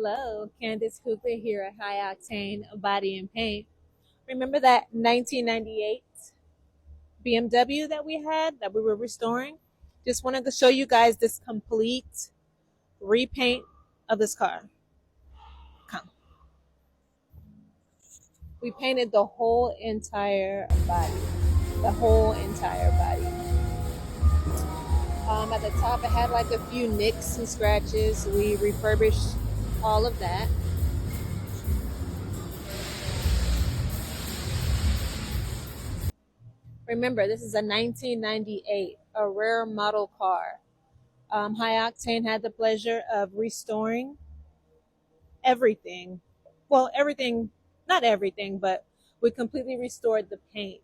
Hello, Candace Coogler here at High Octane Body and Paint. Remember that 1998 BMW that we had that we were restoring? Just wanted to show you guys this complete repaint of this car. Come. We painted the whole entire body. The whole entire body. At the top, it had like a few nicks and scratches. We refurbished all of that. Remember, this is a 1998, a rare model car. High Octane had the pleasure of restoring everything. Well, everything, not everything, but we completely restored the paint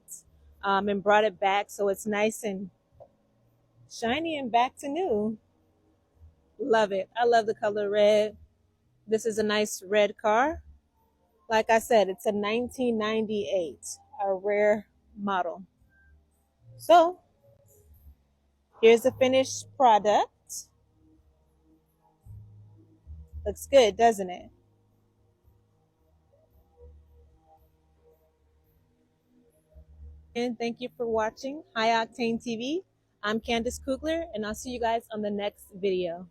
and brought it back so it's nice and shiny and back to new. Love it. I love the color red. This is a nice red car. Like I said, it's a 1998, a rare model. So here's the finished product. Looks good, doesn't it? And thank you for watching High Octane TV. I'm Candace Coogler, and I'll see you guys on the next video.